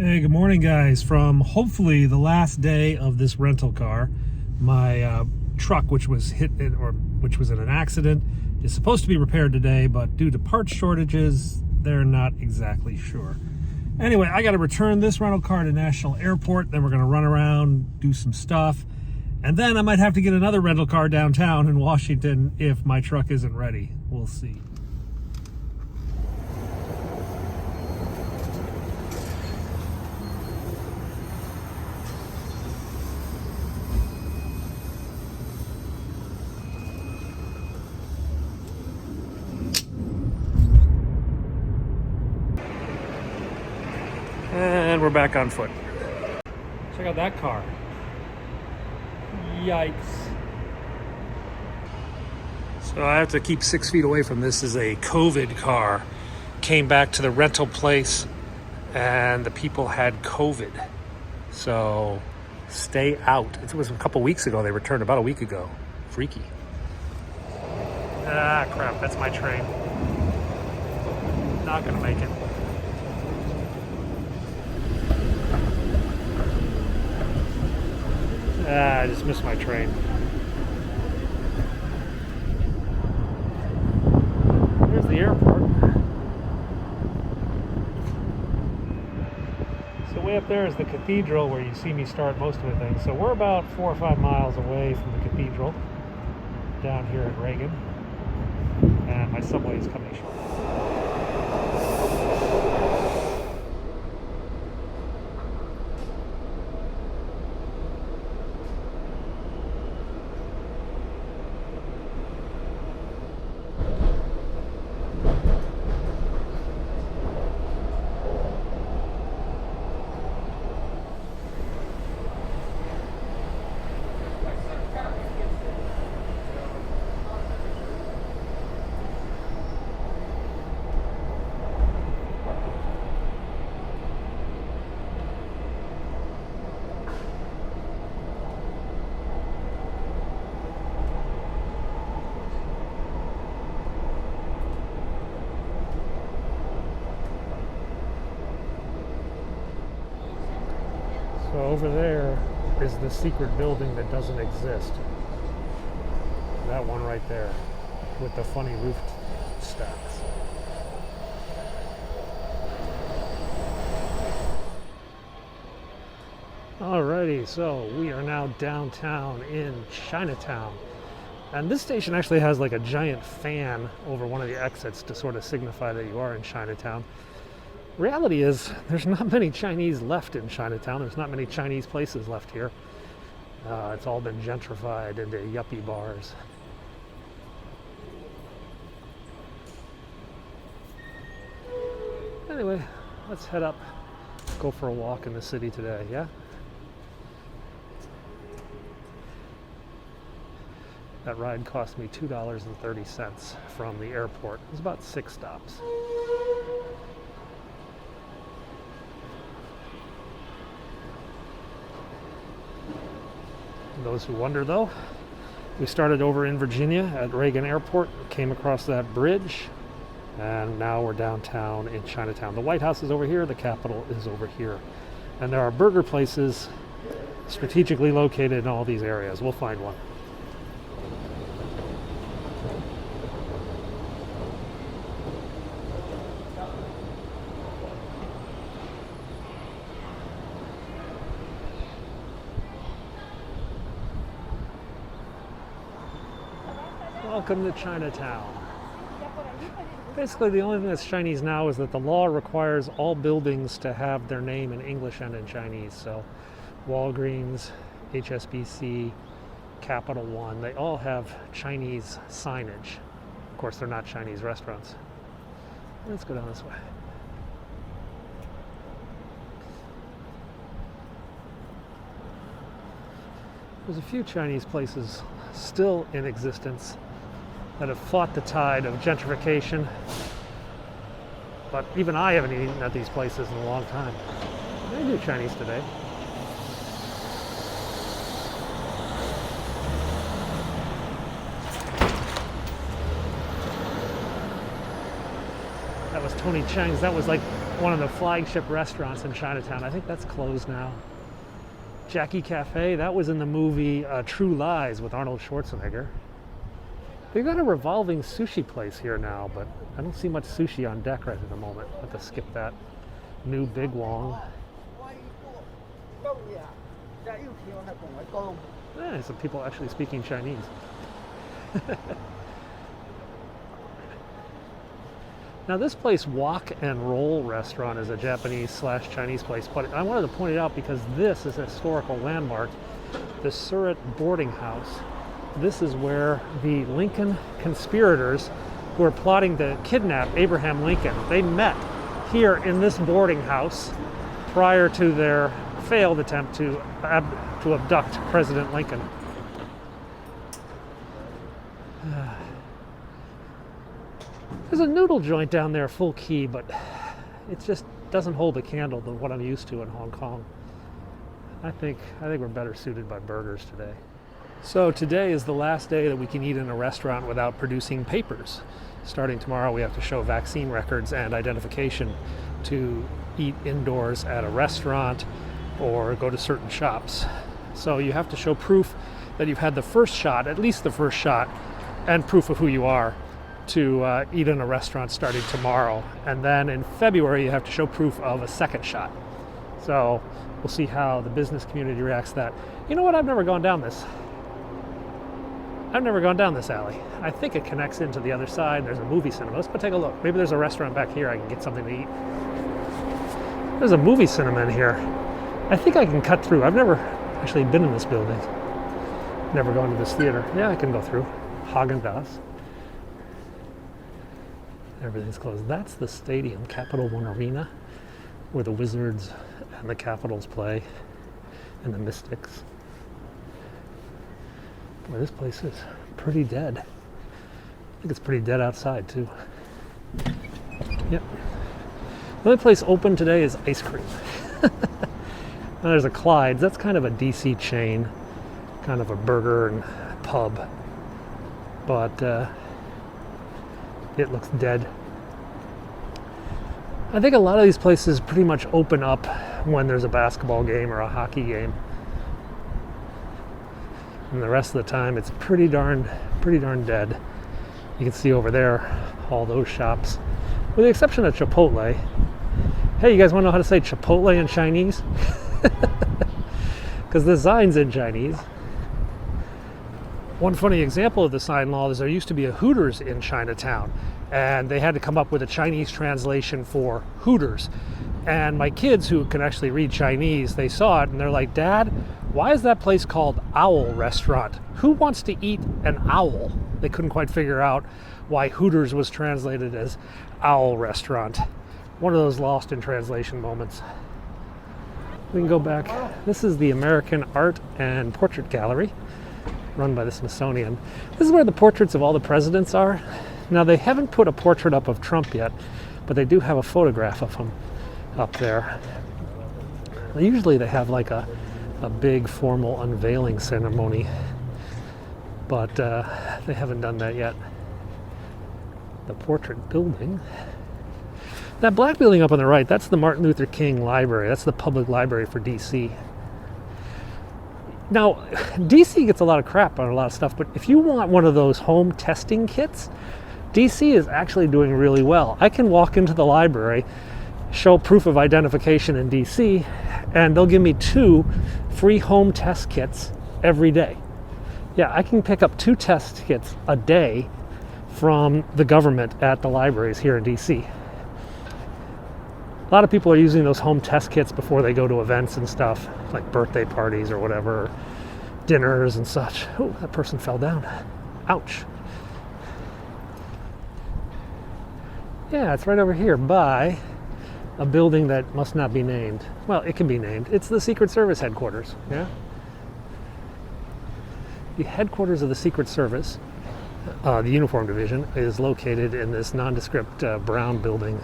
Hey, good morning, guys. From hopefully the last day of this rental car, my truck, which was which was in an accident, is supposed to be repaired today, but due to parts shortages, they're not exactly sure. Anyway, I got to return this rental car to National Airport. Then we're going to run around, do some stuff, and then I might have to get another rental car downtown in Washington if my truck isn't ready. We'll see. And we're back on foot. Check out that car. Yikes. So I have to keep 6 feet away from this. This is a COVID car. Came back to the rental place and the people had COVID. So stay out. It was a couple weeks ago. They returned about a week ago. Freaky. Ah, crap. That's my train. Not gonna make it. I just missed my train. There's the airport. So way up there is the cathedral where you see me start most of the things. So we're about 4 or 5 miles away from the cathedral down here at Reagan. And my subway is coming short. So over there is the secret building that doesn't exist. That one right there with the funny roof stacks. Alrighty, so we are now downtown in Chinatown. And this station actually has like a giant fan over one of the exits to sort of signify that you are in Chinatown. Reality is, there's not many Chinese left in Chinatown. There's not many Chinese places left here. It's all been gentrified into yuppie bars. Anyway, let's head up, go for a walk in the city today, yeah? That ride cost me $2.30 from the airport. It was about 6 stops. Those who wonder, though, we started over in Virginia at Reagan Airport, came across that bridge, and now we're downtown in Chinatown. The White House is over here, the Capitol is over here. And there are burger places strategically located in all these areas. We'll find one. Welcome to Chinatown. Basically, the only thing that's Chinese now is that the law requires all buildings to have their name in English and in Chinese. So Walgreens, HSBC, Capital One, they all have Chinese signage. Of course, they're not Chinese restaurants. Let's go down this way. There's a few Chinese places still in existence that have fought the tide of gentrification, but even I haven't eaten at these places in a long time. They do Chinese today. That was Tony Chang's. That was like one of the flagship restaurants in Chinatown. I think that's closed now. Jackie Cafe, that was in the movie True Lies with Arnold Schwarzenegger. They've got a revolving sushi place here now, but I don't see much sushi on deck right at the moment. I'll have to skip that. New Big Wong. Yeah, some people actually speaking Chinese. Now this place, Walk and Roll Restaurant, is a Japanese/Chinese place, but I wanted to point it out because this is a historical landmark, the Surratt boarding house. This is where the Lincoln conspirators who were plotting to kidnap Abraham Lincoln, they met here in this boarding house prior to their failed attempt to abduct President Lincoln. There's a noodle joint down there, full key, but it just doesn't hold a candle to what I'm used to in Hong Kong. I think we're better suited by burgers today. So today is the last day that we can eat in a restaurant without producing papers. Starting tomorrow, we have to show vaccine records and identification to eat indoors at a restaurant or go to certain shops. So you have to show proof that you've had the first shot, at least the first shot, and proof of who you are to eat in a restaurant starting tomorrow. And then in February, you have to show proof of a second shot. So we'll see how the business community reacts to that. You know what? I've never gone down this alley. I think it connects into the other side. There's a movie cinema. Let's go take a look. Maybe there's a restaurant back here I can get something to eat. There's a movie cinema in here. I think I can cut through. I've never actually been in this building. Never gone to this theater. Yeah, I can go through. Haagen-Dazs. Everything's closed. That's the stadium, Capital One Arena, where the Wizards and the Capitals play, and the Mystics. Boy, this place is pretty dead. I think it's pretty dead outside, too. Yep. The only place open today is ice cream. Now there's a Clyde's. That's kind of a DC chain, kind of a burger and pub. But it looks dead. I think a lot of these places pretty much open up when there's a basketball game or a hockey game. And the rest of the time it's pretty darn dead. You can see over there all those shops, with the exception of Chipotle. Hey, you guys want to know how to say Chipotle in Chinese? Because the sign's in Chinese. One funny example of the sign law is there used to be a Hooters in Chinatown, and they had to come up with a Chinese translation for Hooters. And my kids, who can actually read Chinese, they saw it and they're like, Dad, why is that place called Owl Restaurant? Who wants to eat an owl? They couldn't quite figure out why Hooters was translated as Owl Restaurant. One of those lost in translation moments. We can go back. This is the American Art and Portrait Gallery, run by the Smithsonian. This is where the portraits of all the presidents are. Now, they haven't put a portrait up of Trump yet, but they do have a photograph of him up there. Usually they have like a big formal unveiling ceremony, but they haven't done that yet. The portrait building. That black building up on the right, that's the Martin Luther King Library. That's the public library for DC. Now, DC gets a lot of crap on a lot of stuff, but if you want one of those home testing kits, DC is actually doing really well. I can walk into the library, show proof of identification in DC, and they'll give me 2 free home test kits every day. Yeah, I can pick up 2 test kits a day from the government at the libraries here in DC. A lot of people are using those home test kits before they go to events and stuff, like birthday parties or whatever, or dinners and such. Oh, that person fell down. Ouch. Yeah, it's right over here by a building that must not be named. Well, it can be named. It's the Secret Service headquarters, yeah? The headquarters of the Secret Service, the Uniform Division, is located in this nondescript brown building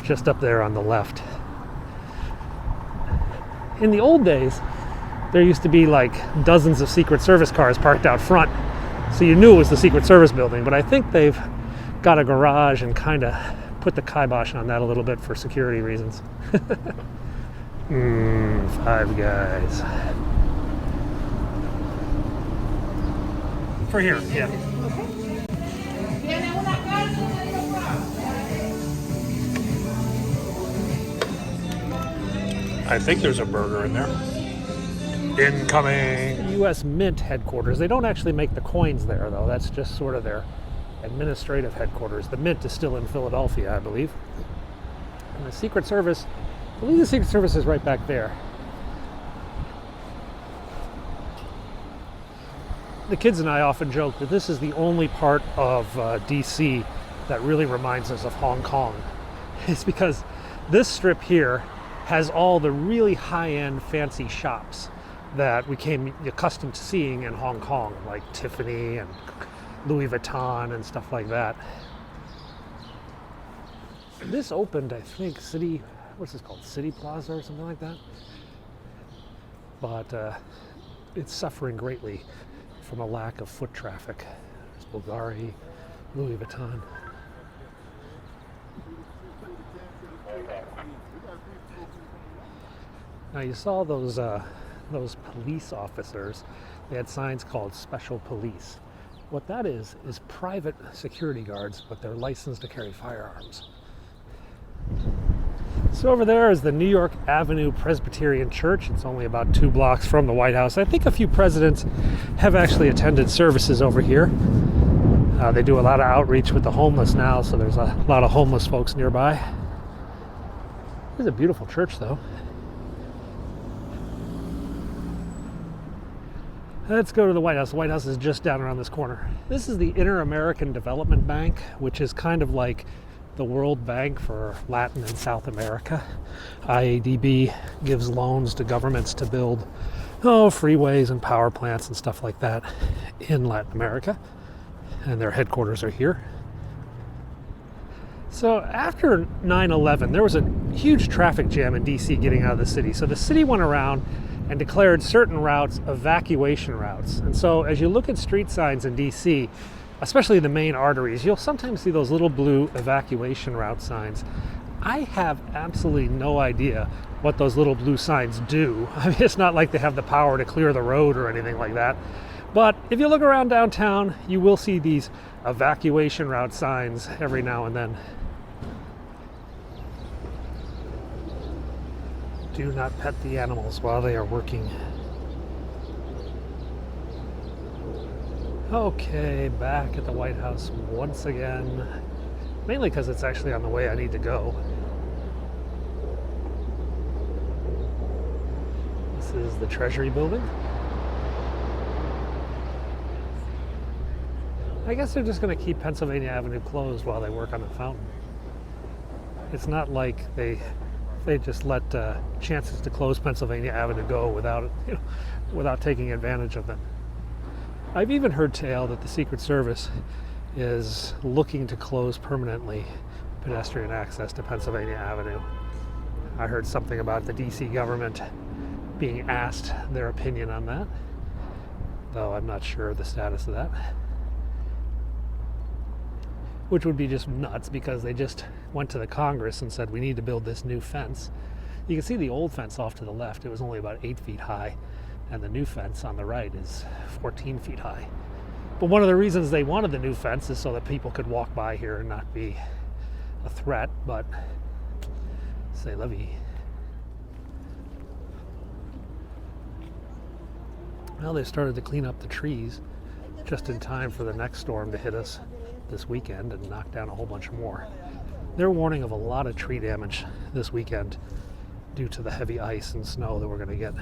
just up there on the left. In the old days, there used to be like dozens of Secret Service cars parked out front, so you knew it was the Secret Service building, but I think they've got a garage and kind of put the kibosh on that a little bit for security reasons. Five Guys. For here, yeah. I think there's a burger in there. Incoming! U.S. Mint headquarters. They don't actually make the coins there, though. That's just sort of their administrative headquarters. The Mint is still in Philadelphia, I believe. And the Secret Service, I believe the Secret Service is right back there. The kids and I often joke that this is the only part of D.C. that really reminds us of Hong Kong. It's because this strip here has all the really high-end fancy shops that we came accustomed to seeing in Hong Kong, like Tiffany and Louis Vuitton and stuff like that. This opened, I think, what's this called? City Plaza or something like that? But it's suffering greatly from a lack of foot traffic. There's Bulgari, Louis Vuitton. Now you saw those police officers. They had signs called Special Police. What that is private security guards, but they're licensed to carry firearms. So over there is the New York Avenue Presbyterian Church. It's only about 2 blocks from the White House. I think a few presidents have actually attended services over here. They do a lot of outreach with the homeless now, so there's a lot of homeless folks nearby. It's a beautiful church, though. Let's go to the White House. The White House is just down around this corner. This is the Inter-American Development Bank, which is kind of like the World Bank for Latin and South America. IADB gives loans to governments to build freeways and power plants and stuff like that in Latin America. And their headquarters are here. So after 9/11, there was a huge traffic jam in DC getting out of the city. So the city went around and declared certain routes evacuation routes. And so as you look at street signs in DC, especially the main arteries, you'll sometimes see those little blue evacuation route signs. I have absolutely no idea what those little blue signs do. I mean, it's not like they have the power to clear the road or anything like that. But if you look around downtown, you will see these evacuation route signs every now and then. Do not pet the animals while they are working. Okay, back at the White House once again. Mainly because it's actually on the way I need to go. This is the Treasury Building. I guess they're just going to keep Pennsylvania Avenue closed while they work on the fountain. It's not like they just let chances to close Pennsylvania Avenue go without taking advantage of them. I've even heard tale that the Secret Service is looking to close permanently pedestrian access to Pennsylvania Avenue. I heard something about the DC government being asked their opinion on that, though I'm not sure of the status of that. Which would be just nuts because they just went to the Congress and said we need to build this new fence. You can see the old fence off to the left. It was only about 8 feet high, and the new fence on the right is 14 feet high. But one of the reasons they wanted the new fence is so that people could walk by here and not be a threat, but c'est la vie. Well, they started to clean up the trees just in time for the next storm to hit us this weekend and knock down a whole bunch more. They're warning of a lot of tree damage this weekend due to the heavy ice and snow that we're going to get.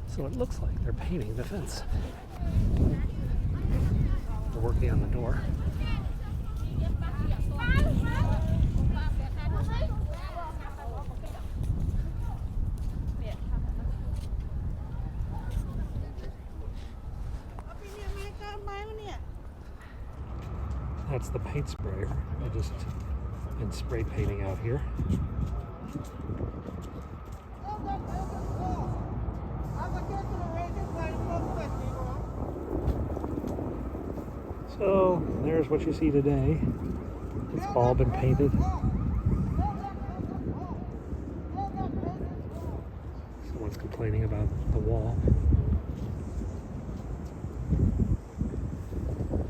So it looks like they're painting the fence. They're working on the door. That's the paint sprayer. I just been spray painting out here. So there's what you see today. It's all been painted. Someone's complaining about the wall.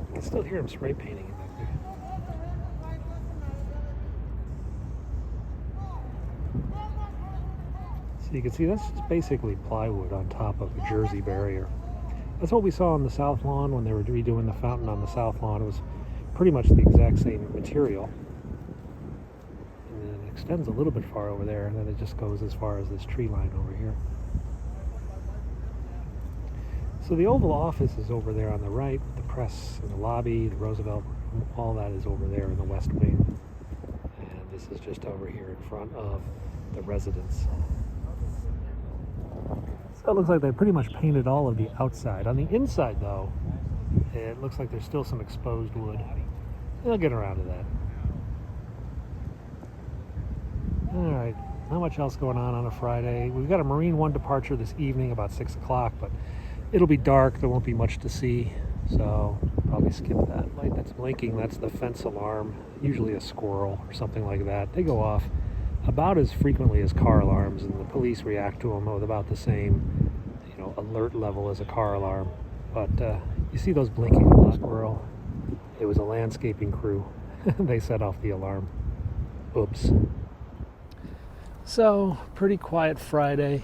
I can still hear him spray painting it back there. So you can see that's just basically plywood on top of a Jersey barrier. That's what we saw on the south lawn when they were redoing the fountain on the south lawn. It was pretty much the exact same material. And then it extends a little bit far over there, and then it just goes as far as this tree line over here. So the Oval Office is over there on the right, the press and the lobby, the Roosevelt, all that is over there in the West Wing. And this is just over here in front of the residence. So it looks like they pretty much painted all of the outside. On the inside, though, it looks like there's still some exposed wood. They'll get around to that. All right, not much else going on a Friday. We've got a Marine One departure this evening about 6 o'clock, but it'll be dark. There won't be much to see, so probably skip that. Light that's blinking, that's the fence alarm, usually a squirrel or something like that. They go off about as frequently as car alarms, and the police react to them with about the same, alert level as a car alarm. But you see those blinking a lot. Squirrel. It was a landscaping crew. They set off the alarm. Oops. So, pretty quiet Friday.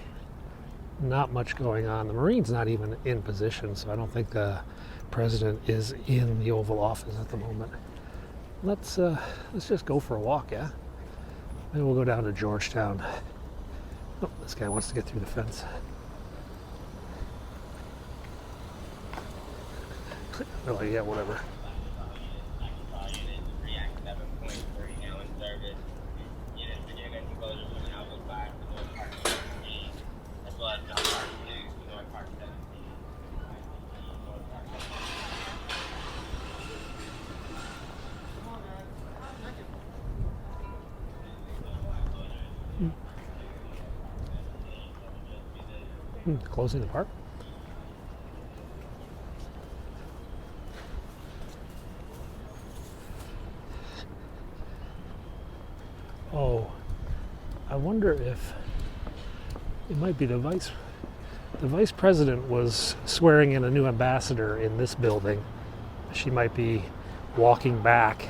Not much going on. The Marine's not even in position, so I don't think the president is in the Oval Office at the moment. Let's just go for a walk, yeah? Maybe we'll go down to Georgetown. Oh, this guy wants to get through the fence. Oh, yeah, whatever. Closing the park. Oh, I wonder if it might be the vice president was swearing in a new ambassador in this building. She might be walking back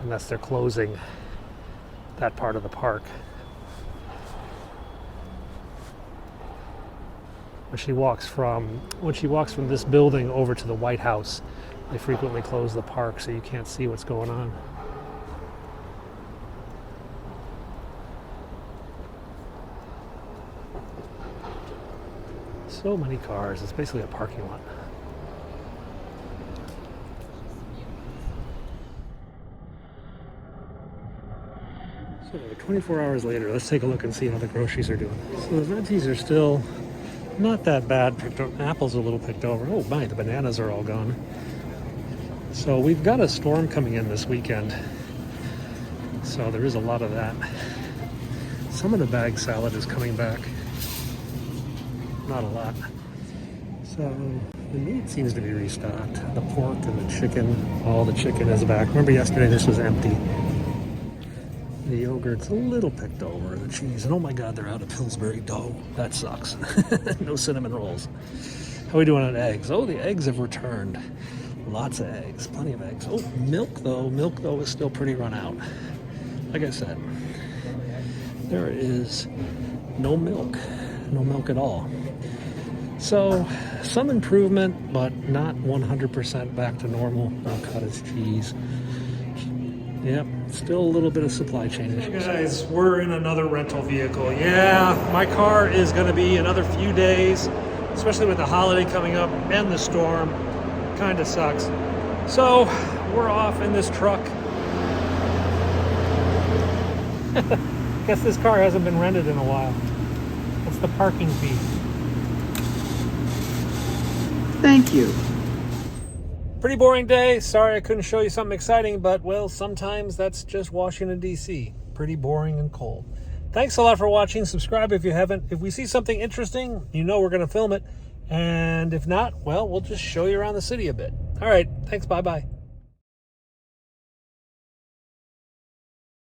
unless they're closing that part of the park. When she walks from this building over to the White House, they frequently close the park so you can't see what's going on. So many cars. It's basically a parking lot. So 24 hours later, let's take a look and see how the groceries are doing. So the veggies are still not that bad. Apples are a little picked over. Oh my, the bananas are all gone. So we've got a storm coming in this weekend. So there is a lot of that. Some of the bag salad is coming back. Not a lot. So the meat seems to be restocked. The pork and the chicken, all the chicken is back. Remember yesterday this was empty. The yogurt's a little picked over, the cheese, and oh my god, they're out of Pillsbury dough. That sucks. No cinnamon rolls. How are we doing on eggs? Oh, the eggs have returned. Lots of eggs, plenty of eggs. Oh, milk though is still pretty run out. Like I said, there is no milk at all. So, some improvement, but not 100% back to normal. No cottage cheese. Yep, still a little bit of supply chain issues. Hey guys, we're in another rental vehicle. Yeah, my car is going to be another few days, especially with the holiday coming up and the storm. Kind of sucks. So, we're off in this truck. Guess this car hasn't been rented in a while. What's the parking fee? Thank you. Pretty boring day. Sorry I couldn't show you something exciting, but well, sometimes that's just Washington, D.C. Pretty boring and cold. Thanks a lot for watching. Subscribe if you haven't. If we see something interesting, you know we're going to film it. And if not, well, we'll just show you around the city a bit. All right. Thanks. Bye-bye.